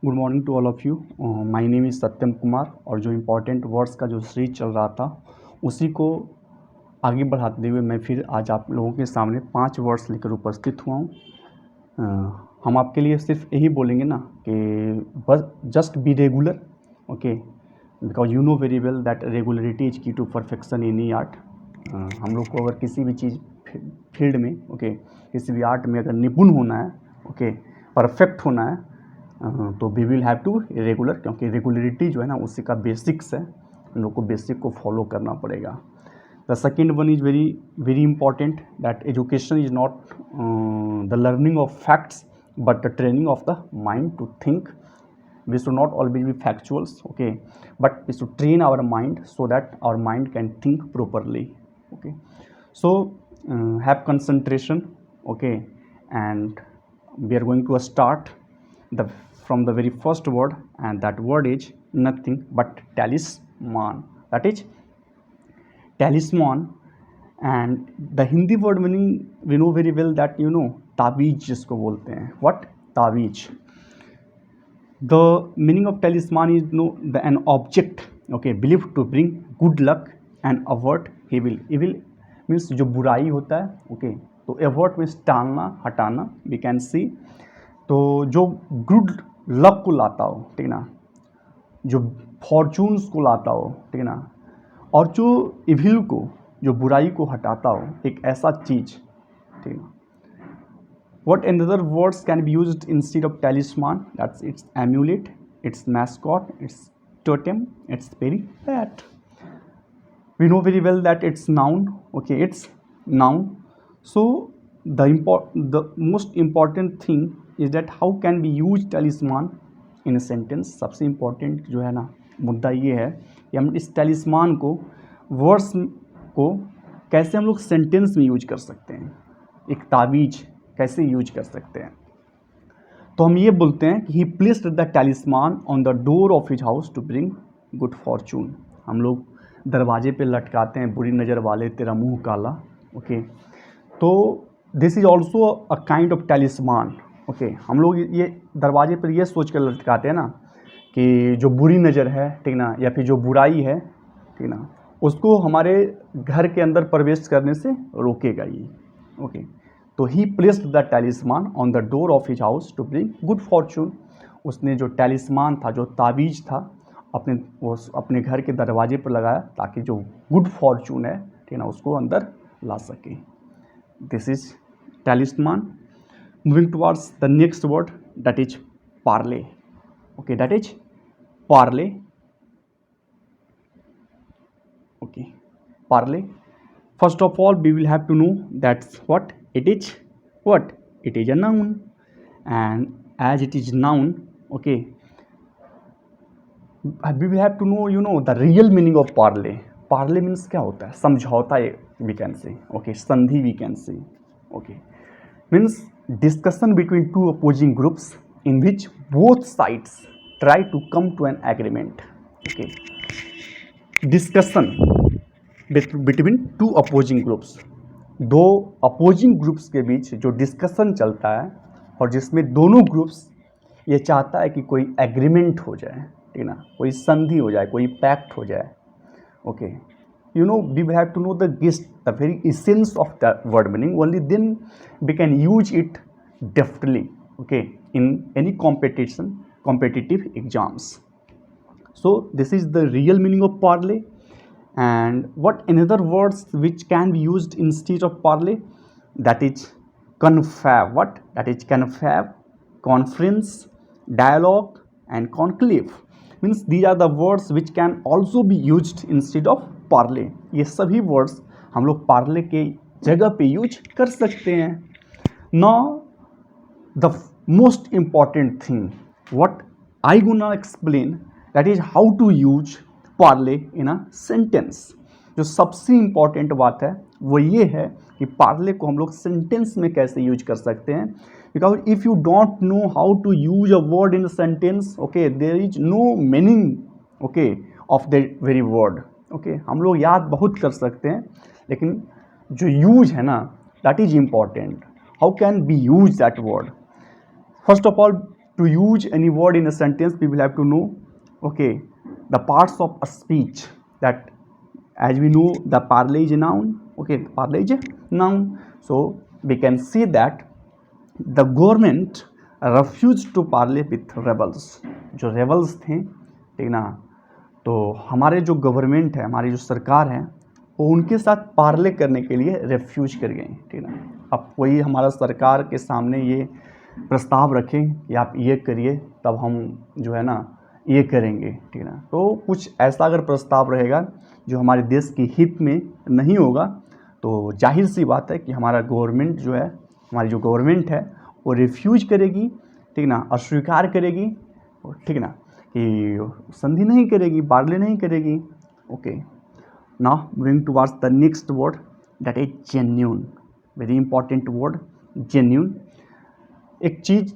Good morning to all of you. My name is Satyam Kumar. और जो important words का जो सीरीज चल रहा था उसी को आगे बढ़ाते हुए मैं फिर आज आप लोगों के सामने 5 वर्ड्स लेकर उपस्थित हुआ हूँ। हम आपके लिए सिर्फ यही बोलेंगे ना कि बस just be regular, okay, because you know very well that regularity is key to perfection in any art. हम लोग को अगर किसी भी चीज़ फील्ड में, ओके, किसी भी आर्ट में अगर निपुण होना है, ओके, परफेक्ट होना है, तो we will have to regular, क्योंकि रेगुलरिटी जो है ना उसी का बेसिक्स है। हम लोग को बेसिक को फॉलो करना पड़ेगा। The second one is very very important, that education is not the learning of facts but the training of the mind to think. We should not always be factuals, okay, but we should train our mind so that our mind can think properly, okay. So have concentration, okay, and we are going to start the from the very first word, and that word is nothing but talisman. That is talisman. And the Hindi word meaning we know very well, that you know ताबीज जिसको बोलते हैं. What? ताबीज. The meaning of talisman is an object, okay, believed to bring good luck and avert evil. Evil means जो बुराई होता है, okay, तो avert means टालना, हटाना, we can see. तो जो गुड लक को लाता हो, ठीक ना, जो फॉर्चून्स को लाता हो, ठीक ना, और जो इविल को, जो बुराई को हटाता हो, एक ऐसा चीज़, ठीक ना. What another words can be used instead of talisman? That's its amulet, its mascot, its totem, its very pet. We know very well that it's noun, okay, it's noun. So the most important thing is that how can we use talisman in a sentence. सबसे important जो है ना मुद्दा ये है कि हम इस talisman को, वर्ड्स को कैसे हम लोग सेंटेंस में यूज कर सकते हैं, एक तावीज कैसे यूज कर सकते हैं. तो हम ये बोलते हैं कि he placed the talisman on the door of his house to bring good fortune. हम लोग दरवाजे पे लटकाते हैं, बुरी नज़र वाले तेरा मुंह काला, ओके. तो this is also a kind of talisman, okay. हम लोग ये दरवाजे पर ये सोच कर लटकाते हैं ना कि जो बुरी नज़र है, ठीक ना, या फिर जो बुराई है, ठीक ना, उसको हमारे घर के अंदर प्रवेश करने से रोकेगा ये, ओके. तो he placed the talisman on the door of his house to bring good fortune. उसने जो टैलिस्मान था, जो ताबीज था, अपने घर के दरवाजे पर लगाया ताकि जो गुड फॉर्चून है, ठीक ना, उसको अंदर ला सके. This is talisman. Moving towards the next word, that is parley, okay, that is parley, okay, parley. First of all, we will have to know that's what it is. What? It is a noun, and as it is noun, okay, we will have to know, you know, the real meaning of parley. Parley means क्या होता है? समझौता, we can say, okay, संधि we can say, okay, means discussion between two opposing groups in which both sides try to come to an agreement, okay. Discussion between two opposing groups, दो opposing groups के बीच जो discussion चलता है और जिसमें दोनों groups ये चाहता है कि कोई एग्रीमेंट हो जाए, ठीक ना, कोई संधि हो जाए, कोई पैक्ट हो जाए, okay. You know we have to know the gist the very essence of the word meaning, only then we can use it deftly, okay, in any competitive exams. So this is the real meaning of parley. And what another words which can be used instead of parley? That is confab. What? That is confab, conference, dialogue, and conclave. Means these are the words which can also be used instead of parley. ये सभी words हम लोग parley के जगह पे use कर सकते हैं. Now the most important thing what I gonna explain, that is how to use Parle in a sentence. जो सबसे इम्पॉर्टेंट बात है वो ये है कि पार्ले को हम लोग सेंटेंस में कैसे यूज कर सकते हैं. Because if you don't know how to use a word in a sentence, okay, there is no meaning, okay, of the very word, okay. हम लोग याद बहुत कर सकते हैं लेकिन जो यूज है ना, that is important. How can be use that word? First of all to use any word in a sentence, we will have to know, okay, the parts of a speech. That as we know, the parley is a noun, okay, parley is a noun. So we can see that the government refused to parley with rebels. जो rebels थे, ठीक ना, तो हमारे जो government है, हमारी जो सरकार है, वो उनके साथ पार्ले करने के लिए रेफ्यूज कर गए, ठीक ना। अब वही हमारा सरकार के सामने ये प्रस्ताव रखें कि आप ये करिए, तब हम जो है ना ये करेंगे, ठीक ना। तो कुछ ऐसा अगर प्रस्ताव रहेगा जो हमारे देश के हित में नहीं होगा, तो जाहिर सी बात है कि हमारा गवर्नमेंट जो है, हमारी जो गवर्नमेंट है, वो रिफ्यूज करेगी, ठीक ना, अस्वीकार करेगी, ठीक ना, कि संधि नहीं करेगी, पार्ले नहीं करेगी। Okay, now moving towards the next word, that is genuine. Very important word, genuine. एक चीज़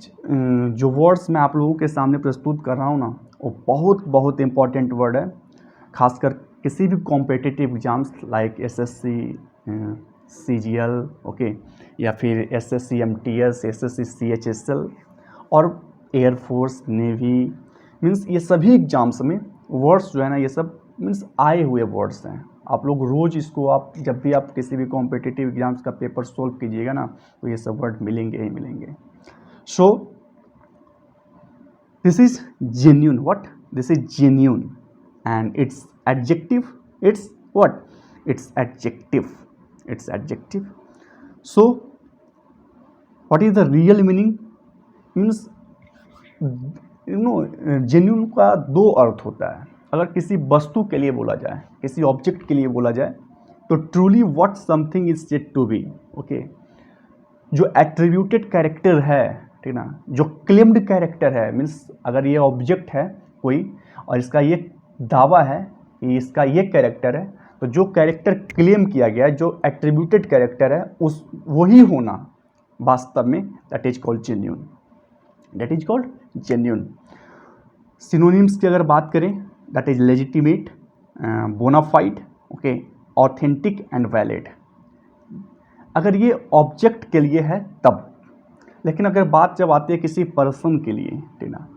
जो वर्ड्स मैं आप लोगों के सामने प्रस्तुत कर रहा हूँ ना, वो बहुत बहुत इंपॉर्टेंट वर्ड है, खासकर किसी भी competitive exams like SSC, CGL, okay, या फिर एसएससी एमटीएस, एसएससी सीएचएसएल और एयरफोर्स, नेवी, मीन्स ये सभी एग्जाम्स में वर्ड्स जो है ना, ये सब मीन्स आए हुए वर्ड्स हैं। आप लोग रोज़ इसको, आप जब भी आप किसी भी कॉम्पिटिटिव एग्जाम्स का पेपर सोल्व कीजिएगा ना, तो ये सब वर्ड मिलेंगे ही मिलेंगे। सो this is genuine. What? This is genuine and its adjective, it's what? It's adjective. It's adjective. So what is the real meaning? Means genuine का दो अर्थ होता है। अगर किसी वस्तु के लिए बोला जाए, किसी ऑब्जेक्ट के लिए बोला जाए, तो truly what something is said to be, okay, जो एट्रीब्यूटेड कैरेक्टर है, ठीक ना, जो क्लेम्ड कैरेक्टर है, मीन्स अगर ये ऑब्जेक्ट है कोई और इसका ये दावा है कि इसका ये कैरेक्टर है, तो जो कैरेक्टर क्लेम किया गया है, जो एट्रीब्यूटेड कैरेक्टर है, उस वही होना वास्तव में, that is called genuine. That is called genuine. Synonyms की अगर बात करें, that is legitimate, bona fide, okay, authentic and valid. अगर ये ऑब्जेक्ट के लिए है तब, लेकिन अगर बात जब आती है किसी पर्सन के लिए, ठीक ना,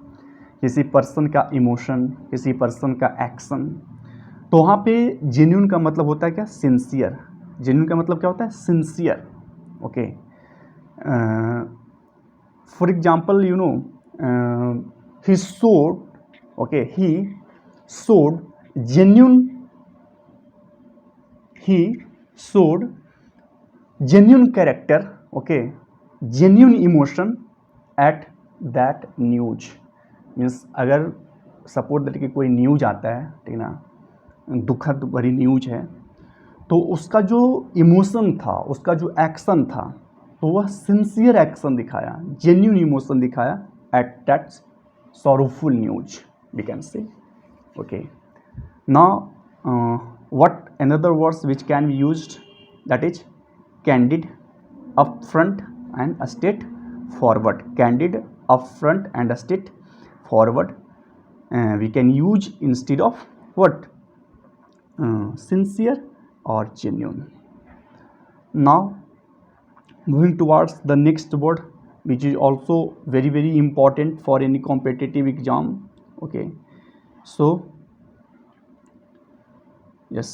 किसी पर्सन का इमोशन, किसी पर्सन का एक्शन, तो वहाँ पे जेन्यून का मतलब होता है क्या? सिंसियर। जेन्यून का मतलब क्या होता है? Sincere, okay. For example, you know, he showed, okay, he showed genuine, he showed genuine character, okay, genuine emotion at that news. Means अगर सपोर्ट दैट कि कोई न्यूज आता है, ठीक ना, दुखद भरी न्यूज है, तो उसका जो इमोशन था, उसका जो एक्शन था, तो वह सिंसियर एक्शन दिखाया, जेन्यून इमोशन दिखाया at that sorrowful news, we can say, okay. Now what another words which can be used, that is candid, upfront and straightforward. Candid, upfront and straight forward, we can use instead of what? Sincere or genuine. Now moving towards the next word, which is also very very important for any competitive exam, okay. So yes,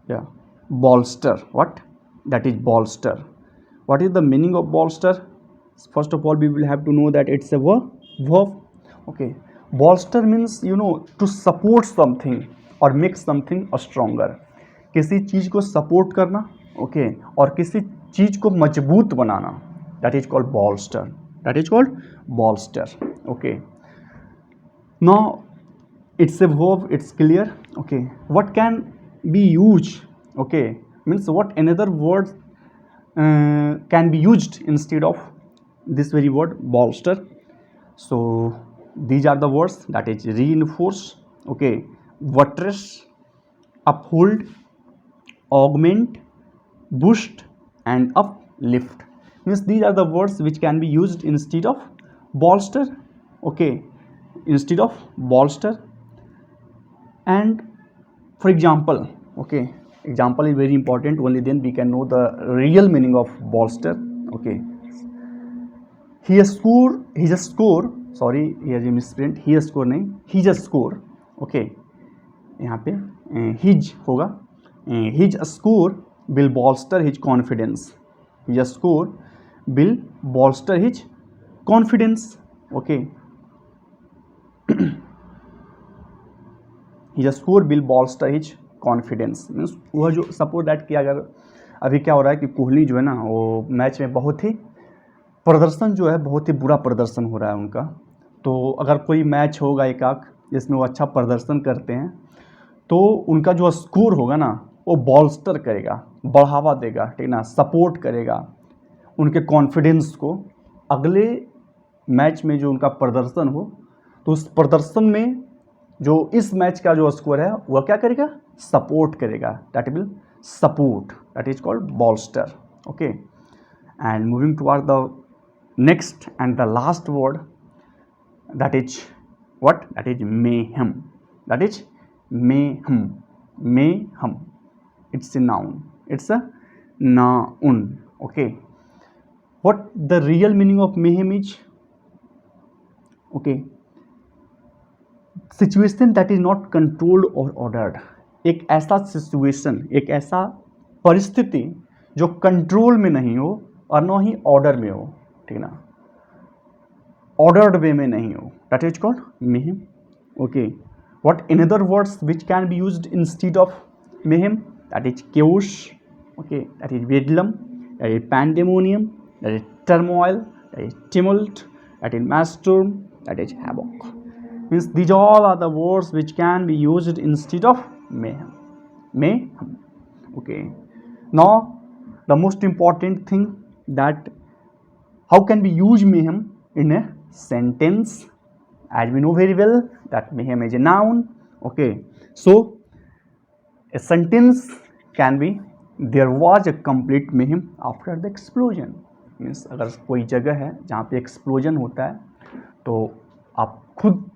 yeah, bolster. What? That is bolster. What is the meaning of bolster? First of all, we will have to know that it's a verb, okay. Bolster means, you know, to support something or make something stronger. किसी चीज़ को support करना, okay, और किसी चीज़ को मजबूत बनाना, that is called bolster. That is called bolster, okay. Now it's a verb, it's clear, okay. What can be used, okay, means what another word can be used instead of this very word bolster? So these are the words, that is reinforce, okay, buttress, uphold, augment, boost and uplift. Means these are the words which can be used instead of bolster, okay, instead of bolster. And for example, okay, example is very important, only then we can know the real meaning of bolster. Okay, his score sorry, here is misprint, his score नहीं, his score. Okay, यहाँ पे his होगा, his score will bolster his confidence, his score will bolster his confidence. Okay, his score will bolster his confidence means वह जो suppose that कि अगर अभी क्या हो रहा है कि कोहली जो है ना वो मैच में बहुत ही प्रदर्शन जो है, बहुत ही बुरा प्रदर्शन हो रहा है उनका, तो अगर कोई मैच होगा एक आख जिसमें वो अच्छा प्रदर्शन करते हैं तो उनका जो स्कोर होगा ना वो बॉल्स्टर करेगा, बढ़ावा देगा, ठीक ना, सपोर्ट करेगा उनके कॉन्फिडेंस को। अगले मैच में जो उनका प्रदर्शन हो तो उस प्रदर्शन में जो इस मैच का जो स्कोर है वह क्या करेगा, सपोर्ट करेगा, that will support, that is called बॉल्स्टर. Okay, and moving toward the next and the last word, that is what, that is mayhem, that is mayhem. Mayhem, it's a noun, it's a noun. Okay, what the real meaning of mayhem is? Okay, situation that is not controlled or ordered. एक ऐसा situation, एक ऐसा परिस्थिति जो control में नहीं हो और न ही ऑर्डर में हो, ठीक ना, ऑर्डर्ड वे में नहीं हो, that is called mayhem. Okay, what in other words which can be used instead of mayhem, that is chaos. Okay, that is bedlam, that is pandemonium, that is turmoil, that is tumult, that is maelstrom, that is havoc. Means these all are the words which can be used instead of mayhem. Mayhem. Okay, now the most important thing, that how can we use mayhem in a sentence? As we know very well that mayhem is a noun. Okay, so a sentence can be, there was a complete mayhem after the explosion. Means अगर कोई जगह है जहाँ पे explosion होता है तो आप खुद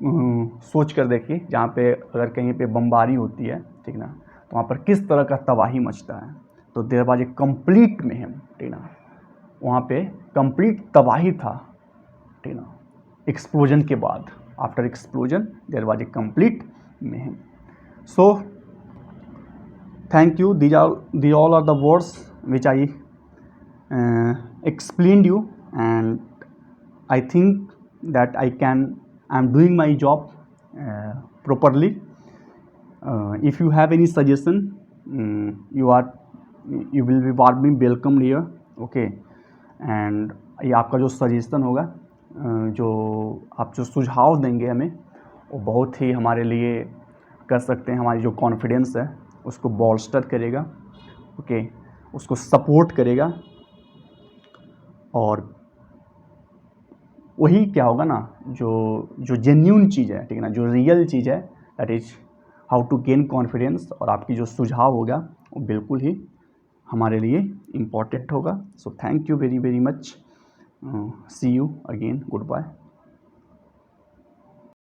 सोच कर देखिए, जहाँ पे अगर कहीं पे बमबारी होती है, ठीक ना, तो वहाँ पर किस तरह का तबाही मचता है. तो there was a complete mayhem, ठीक ना, वहाँ पे कंप्लीट तबाही था, ठीक ना, एक्सप्लोजन के बाद. After explosion there was a complete mayhem. So thank you. these all are the words which I explained you, and I think that I'm doing my job properly. If you have any suggestion, you will be warmly welcomed here. Okay, and ये आपका जो suggestion होगा, जो आप जो सुझाव देंगे हमें, वो बहुत ही हमारे लिए कर सकते हैं, हमारी जो कॉन्फिडेंस है उसको बॉल्स्टर करेगा. ओके, उसको सपोर्ट करेगा. और वही क्या होगा ना, जो जेन्यून चीज़ है, ठीक है ना, जो रियल चीज़ है, that is how to gain confidence. और आपकी जो सुझाव होगा वो बिल्कुल ही हमारे लिए इम्पॉर्टेंट होगा. So thank you very very much. See you again. Good bye.